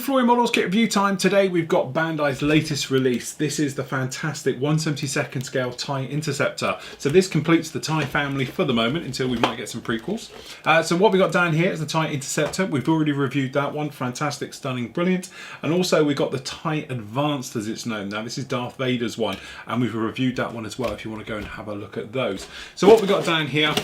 with Flooring Models Kit Review time. Today we've got Bandai's latest release. This is the fantastic 1/72 scale Tie Interceptor. So this completes the Tie family for the moment until we might get some prequels. So what we got down here is the Tie Interceptor. We've already reviewed that one. Fantastic, stunning, brilliant. And also we've got the Tie Advanced as it's known. Now this is Darth Vader's one and we've reviewed that one as well if you want to go and have a look at those. So what we've got down here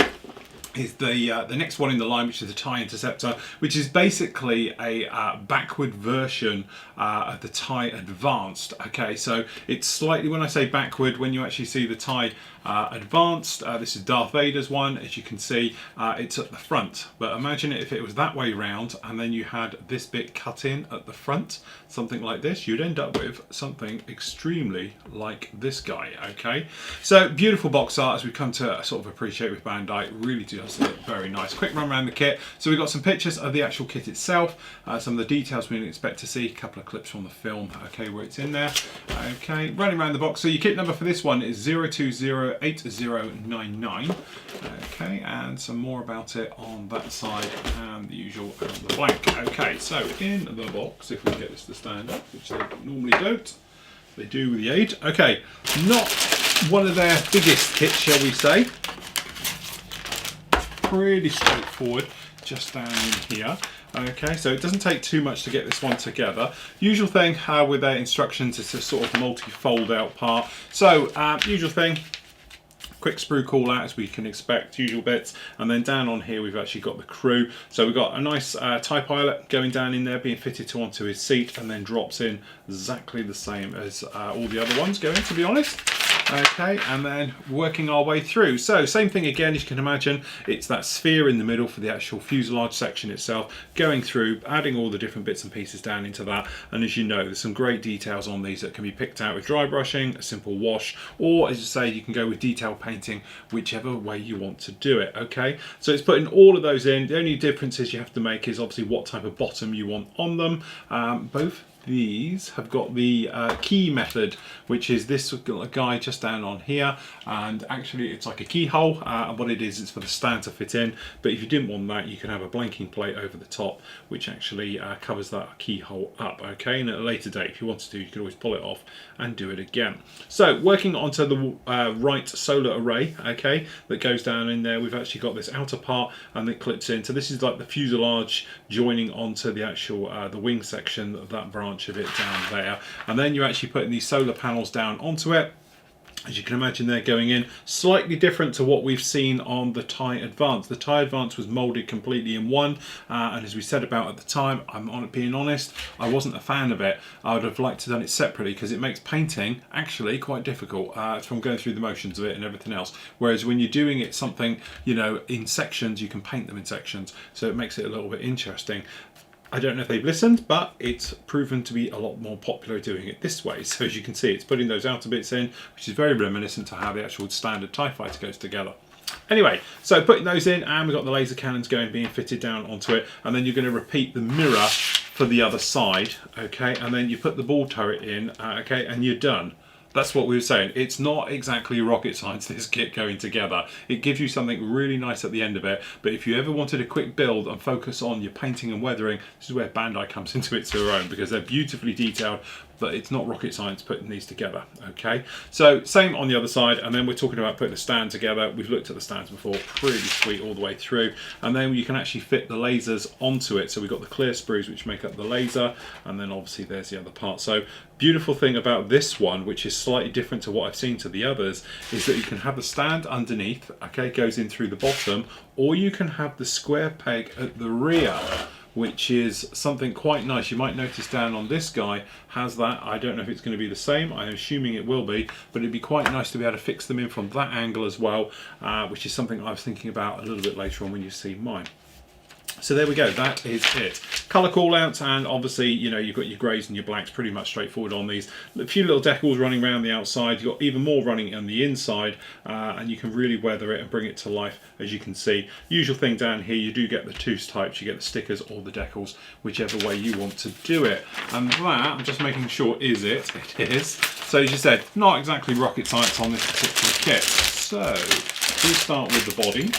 is the next one in the line, which is the Tie Interceptor, which is basically a backward version of the Tie Advanced. Okay, so it's slightly, when I say backward, when you actually see the Tie Advanced, this is Darth Vader's one, as you can see, it's at the front. But imagine it if it was that way round and then you had this bit cut in at the front, something like this, you'd end up with something extremely like this guy. Okay, so beautiful box art as we come to sort of appreciate with Bandai. Really does look very nice. Quick run around the kit. So we've got some pictures of the actual kit itself, some of the details we expect to see, a couple of clips from the film, okay, where it's in there. Okay, running around the box. So your kit number for this one is 0208099. Okay, and some more about it on that side and the usual and the blank. Okay, so in the box, if we can get this to stand up, which they normally don't, they do with the aid. Okay, not one of their biggest kits, shall we say. Pretty straightforward, just down in here. Okay, so it doesn't take too much to get this one together. Usual thing with their instructions is a sort of multi-fold out part. So usual thing, quick sprue call out as we can expect, usual bits, and then down on here we've actually got the crew. So we've got a nice TIE pilot going down in there, being fitted onto his seat, and then drops in exactly the same as all the other ones going, to be honest. Okay, and then working our way through. So same thing again, as you can imagine, it's that sphere in the middle for the actual fuselage section itself, going through, adding all the different bits and pieces down into that. And as you know, there's some great details on these that can be picked out with dry brushing, a simple wash, or as you say, you can go with detail painting, whichever way you want to do it. Okay, so it's putting all of those in. The only differences you have to make is obviously what type of bottom you want on them. Both these have got the key method, which is this guy just down on here, and actually it's like a keyhole, and what it is, it's for the stand to fit in. But if you didn't want that, you can have a blanking plate over the top, which actually covers that keyhole up. Okay, and at a later date, if you wanted to, you can always pull it off and do it again. So working onto the right solar array, okay, that goes down in there, we've actually got this outer part and it clips in. So this is like the fuselage joining onto the actual the wing section of that branch of it down there, and then you're actually putting these solar panels down onto it. As you can imagine, they're going in slightly different to what we've seen on the Tie Advanced. The Tie Advanced was molded completely in one, and as we said about at the time, being honest, I wasn't a fan of it. I would have liked to have done it separately because it makes painting actually quite difficult from going through the motions of it and everything else. Whereas when you're doing it something, you know, in sections, you can paint them in sections, so it makes it a little bit interesting. I don't know if they've listened, but it's proven to be a lot more popular doing it this way. So as you can see, it's putting those outer bits in, which is very reminiscent to how the actual standard TIE fighter goes together. Anyway, so putting those in, and we've got the laser cannons being fitted down onto it, and then you're going to repeat the mirror for the other side, okay, and then you put the ball turret in, okay, and you're done. That's what we were saying. It's not exactly rocket science, this kit going together. It gives you something really nice at the end of it, but if you ever wanted a quick build and focus on your painting and weathering, this is where Bandai comes into its own, because they're beautifully detailed, but it's not rocket science putting these together. Okay, so same on the other side, and then we're talking about putting a stand together. We've looked at the stands before, pretty sweet all the way through, and then you can actually fit the lasers onto it. So we've got the clear sprues which make up the laser, and then obviously there's the other part. So beautiful thing about this one, which is slightly different to what I've seen to the others, is that you can have the stand underneath, okay, goes in through the bottom, or you can have the square peg at the rear, which is something quite nice. You might notice down on this guy has that. I don't know if it's going to be the same. I'm assuming it will be, but it'd be quite nice to be able to fix them in from that angle as well, which is something I was thinking about a little bit later on when you see mine. So there we go, that is it. Colour call-outs, and obviously, you know, you've got your greys and your blacks, pretty much straightforward on these. A few little decals running around the outside, you've got even more running on the inside, and you can really weather it and bring it to life, as you can see. Usual thing down here, you do get the two types, you get the stickers or the decals, whichever way you want to do it. And that, I'm just making sure, is it? It is. So as you said, not exactly rocket science on this particular kit. So, we start with the body.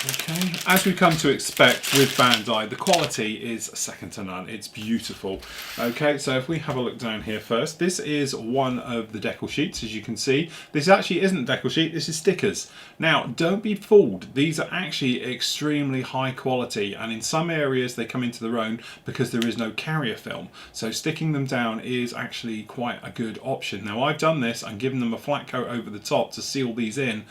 Okay, as we've come to expect with Bandai, the quality is second to none. It's beautiful. Okay, so if we have a look down here first, this is one of the decal sheets, as you can see. This actually isn't a decal sheet, this is stickers. Now, don't be fooled. These are actually extremely high quality, and in some areas they come into their own because there is no carrier film. So sticking them down is actually quite a good option. Now, I've done this and given them a flat coat over the top to seal these in.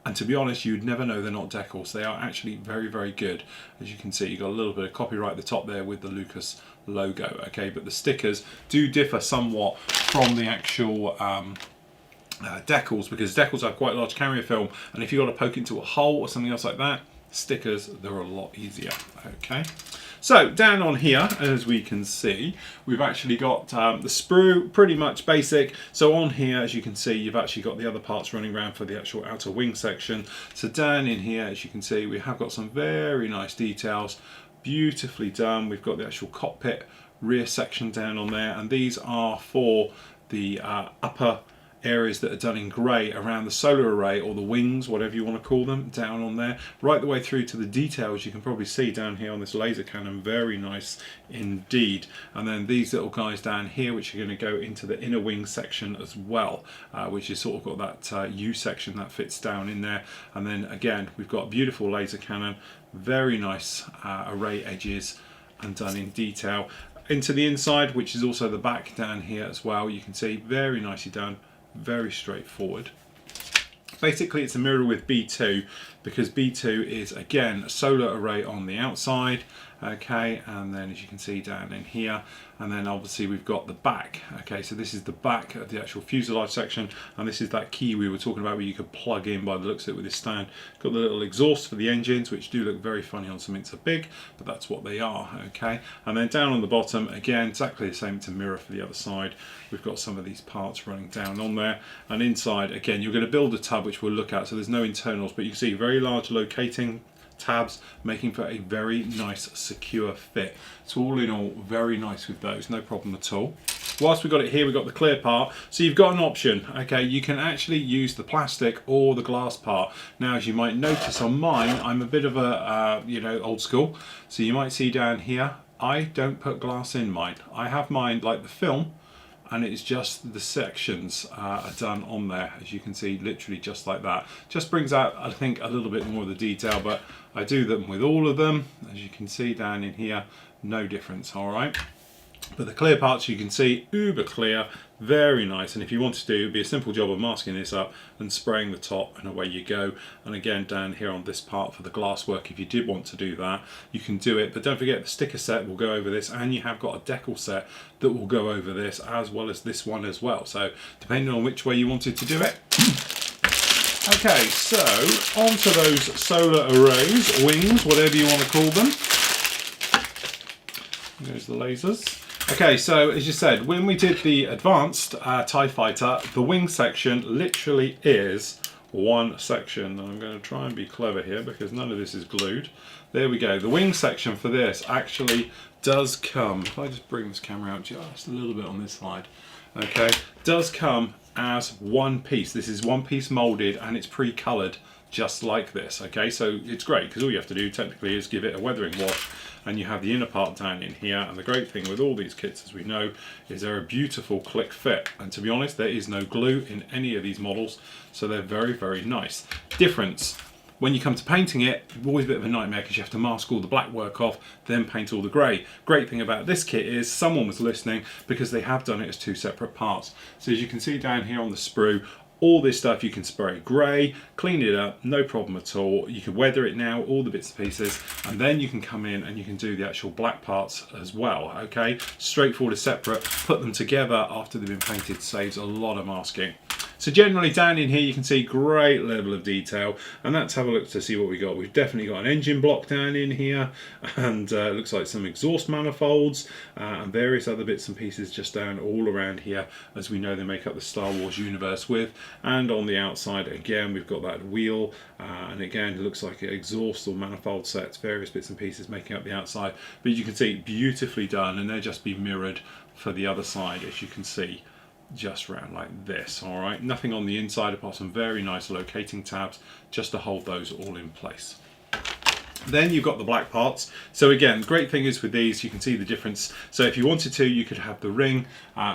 And to be honest, you'd never know they're not decals. They are actually very, very good. As you can see, you've got a little bit of copyright at the top there with the Lucas logo. Okay, but the stickers do differ somewhat from the actual decals, because decals have quite large carrier film, and if you've got to poke into a hole or something else like that, stickers, they're a lot easier. Okay, so down on here, as we can see, we've actually got the sprue, pretty much basic. So on here, as you can see, you've actually got the other parts running around for the actual outer wing section. So down in here, as you can see, we have got some very nice details, beautifully done. We've got the actual cockpit rear section down on there, and these are for the upper areas that are done in grey around the solar array, or the wings, whatever you want to call them, down on there, right the way through to the details. You can probably see down here on this laser cannon, very nice indeed. And then these little guys down here, which are going to go into the inner wing section as well, which is sort of got that U section that fits down in there. And then again, we've got a beautiful laser cannon, very nice array edges, and done in detail. Into the inside, which is also the back down here as well, you can see very nicely done. Very straightforward. Basically, it's a mirror with B2, because B2 is again a solar array on the outside. Okay, and then as you can see down in here, and then obviously we've got the back. Okay, so this is the back of the actual fuselage section, and this is that key we were talking about where you could plug in by the looks of it with this stand. Got the little exhaust for the engines, which do look very funny on something so big, but that's what they are. Okay, and then down on the bottom, again exactly the same. It's a mirror for the other side. We've got some of these parts running down on there, and inside again you're going to build a tub, which we'll look at. So there's no internals, but you can see very large locating tabs, making for a very nice secure fit. So all in all, very nice with those, no problem at all. Whilst we've got it here, we've got the clear part. So you've got an option. Okay, you can actually use the plastic or the glass part. Now, as you might notice on mine, I'm a bit of a old school, so you might see down here I don't put glass in mine. I have mine like the film, and it's just the sections are done on there, as you can see, literally just like that. Just brings out, I think, a little bit more of the detail, but I do them with all of them. As you can see down in here, no difference, all right? But the clear parts, you can see, uber clear, very nice. And if you wanted to, it'd be a simple job of masking this up and spraying the top, and away you go. And again, down here on this part for the glass work, if you did want to do that, you can do it. But don't forget, the sticker set will go over this, and you have got a decal set that will go over this, as well as this one as well. So depending on which way you wanted to do it. Okay, so onto those solar arrays, wings, whatever you want to call them. There's the lasers. Okay, so as you said, when we did the advanced TIE Fighter, the wing section literally is one section. And I'm going to try and be clever here because none of this is glued. There we go. The wing section for this actually does come, if I just bring this camera out just a little bit on this side, okay, does come as one piece. This is one piece molded, and it's pre-colored just like this. Okay, so it's great because all you have to do technically is give it a weathering wash, and you have the inner part down in here. And the great thing with all these kits, as we know, is they're a beautiful click fit, and to be honest, there is no glue in any of these models, so they're very, very nice. Difference: when you come to painting it, it's always a bit of a nightmare because you have to mask all the black work off, then paint all the grey. Great thing about this kit is someone was listening, because they have done it as two separate parts. So as you can see down here on the sprue, all this stuff you can spray grey, clean it up, no problem at all. You can weather it now, all the bits and pieces, and then you can come in and you can do the actual black parts as well, okay? Straightforward as separate, put them together after they've been painted, saves a lot of masking. So generally down in here you can see great level of detail, and let's have a look to see what we got. We've definitely got an engine block down in here, and it looks like some exhaust manifolds and various other bits and pieces just down all around here, as we know they make up the Star Wars universe with. And on the outside again we've got that wheel, and again it looks like exhaust or manifold sets, various bits and pieces making up the outside. But you can see beautifully done, and they'll just be mirrored for the other side, as you can see, just round like this. All right, nothing on the inside apart from very nice locating tabs just to hold those all in place. Then you've got the black parts. So again, great thing is with these, you can see the difference. So if you wanted to, you could have the ring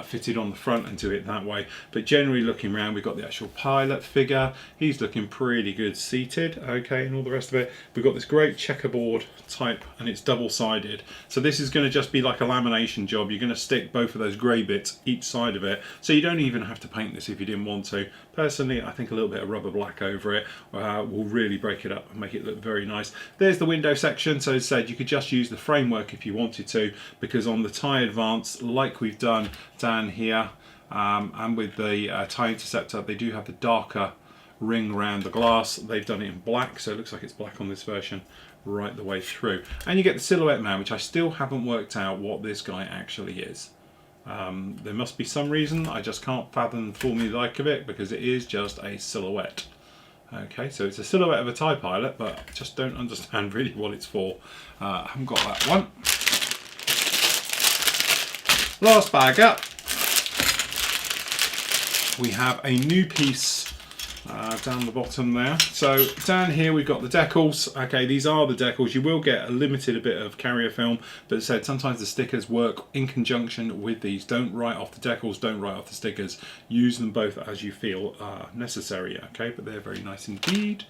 fitted on the front and do it that way. But generally looking around, we've got the actual pilot figure. He's looking pretty good seated, okay, and all the rest of it. We've got this great checkerboard type, and it's double-sided. So this is going to just be like a lamination job. You're going to stick both of those grey bits each side of it. So you don't even have to paint this if you didn't want to. Personally, I think a little bit of rubber black over it will really break it up and make it look very nice. There's the window section. So as I said, you could just use the framework if you wanted to, because on the Tie Advance, like we've done down here, and with the Tie Interceptor, they do have the darker ring around the glass. They've done it in black, so it looks like it's black on this version right the way through. And you get the silhouette man, which I still haven't worked out what this guy actually is. There must be some reason, I just can't fathom the formula like of it, because it is just a silhouette. Okay, so it's a silhouette of a TIE pilot, but I just don't understand really what it's for. I haven't got that one. Last bag up, we have a new piece down the bottom there. So down here we've got the decals. Okay, these are the decals. You will get a limited bit of carrier film, but as I said, sometimes the stickers work in conjunction with these. Don't write off the decals, don't write off the stickers. Use them both as you feel necessary, okay, but they're very nice indeed.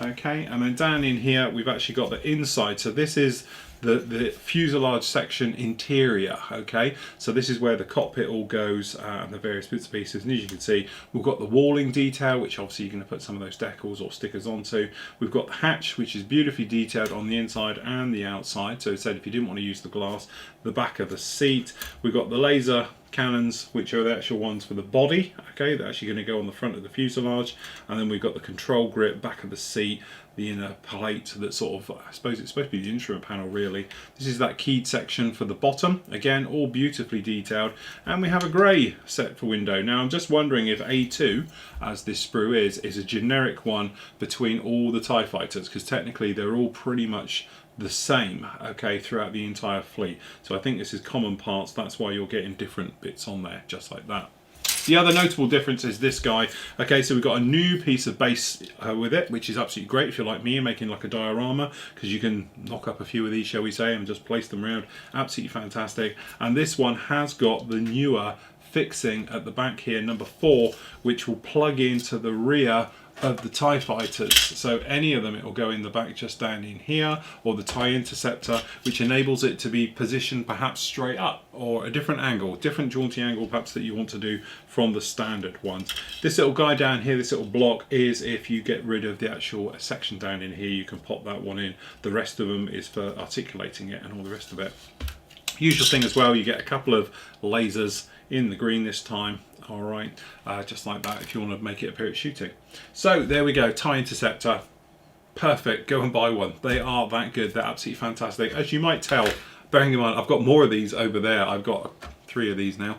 Okay, and then down in here we've actually got the inside. So this is the fuselage section interior, okay, so this is where the cockpit all goes and the various bits and pieces, and as you can see, we've got the walling detail, which obviously you're going to put some of those decals or stickers onto. We've got the hatch, which is beautifully detailed on the inside and the outside, so it said if you didn't want to use the glass, the back of the seat. We've got the laser cannons, which are the actual ones for the body, okay, they're actually going to go on the front of the fuselage, and then we've got the control grip, back of the seat, the inner plate that sort of, I suppose it's supposed to be the instrument panel really. This is that keyed section for the bottom, again all beautifully detailed, and we have a grey set for window. Now I'm just wondering if A2, as this sprue is a generic one between all the TIE fighters, because technically they're all pretty much the same, okay, throughout the entire fleet. So I think this is common parts, that's why you're getting different bits on there, just like that. The other notable difference is this guy. Okay, so we've got a new piece of base with it, which is absolutely great if you're like me and making like a diorama, because you can knock up a few of these, shall we say, and just place them around. Absolutely fantastic. And this one has got the newer fixing at the back here, number 4, which will plug into the rear of the TIE fighters. So any of them, it will go in the back just down in here, or the Tie Interceptor, which enables it to be positioned perhaps straight up or a different angle, different jaunty angle perhaps that you want to do from the standard ones. This little guy down here, this little block, is if you get rid of the actual section down in here, you can pop that one in. The rest of them is for articulating it and all the rest of it. Usual thing as well, you get a couple of lasers in the green this time. All right, just like that if you want to make it appear it's shooting. So there we go, Tie Interceptor, perfect, go and buy one. They are that good, they're absolutely fantastic. As you might tell, bearing in mind I've got more of these over there, I've got 3 of these now,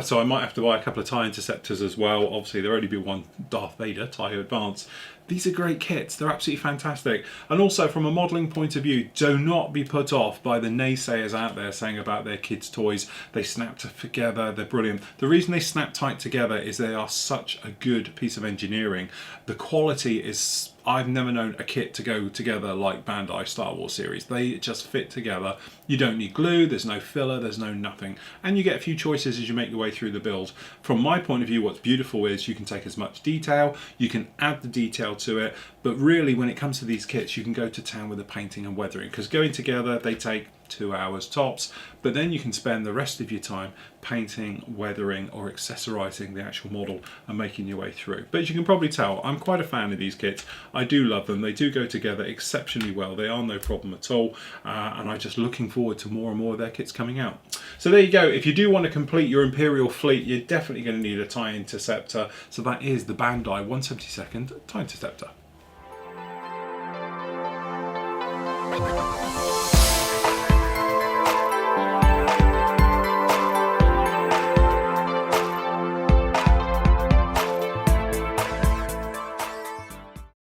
so I might have to buy a couple of Tie Interceptors as well. Obviously there'll only be one Darth Vader Tie Advance. These are great kits, they're absolutely fantastic. And also from a modelling point of view, do not be put off by the naysayers out there saying about their kids' toys, they snap together, they're brilliant. The reason they snap tight together is they are such a good piece of engineering. The quality is, I've never known a kit to go together like Bandai Star Wars series. They just fit together. You don't need glue, there's no filler, there's no nothing. And you get a few choices as you make your way through the build. From my point of view, what's beautiful is you can take as much detail, you can add the detail to it, but really when it comes to these kits, you can go to town with the painting and weathering, because going together, they take 2 hours tops, but then you can spend the rest of your time painting, weathering, or accessorizing the actual model and making your way through. But as you can probably tell, I'm quite a fan of these kits. I do love them. They do go together exceptionally well. They are no problem at all, and I'm just looking forward to more and more of their kits coming out. So there you go. If you do want to complete your Imperial fleet, you're definitely going to need a Tie Interceptor. So that is the Bandai 1/72 Tie Interceptor.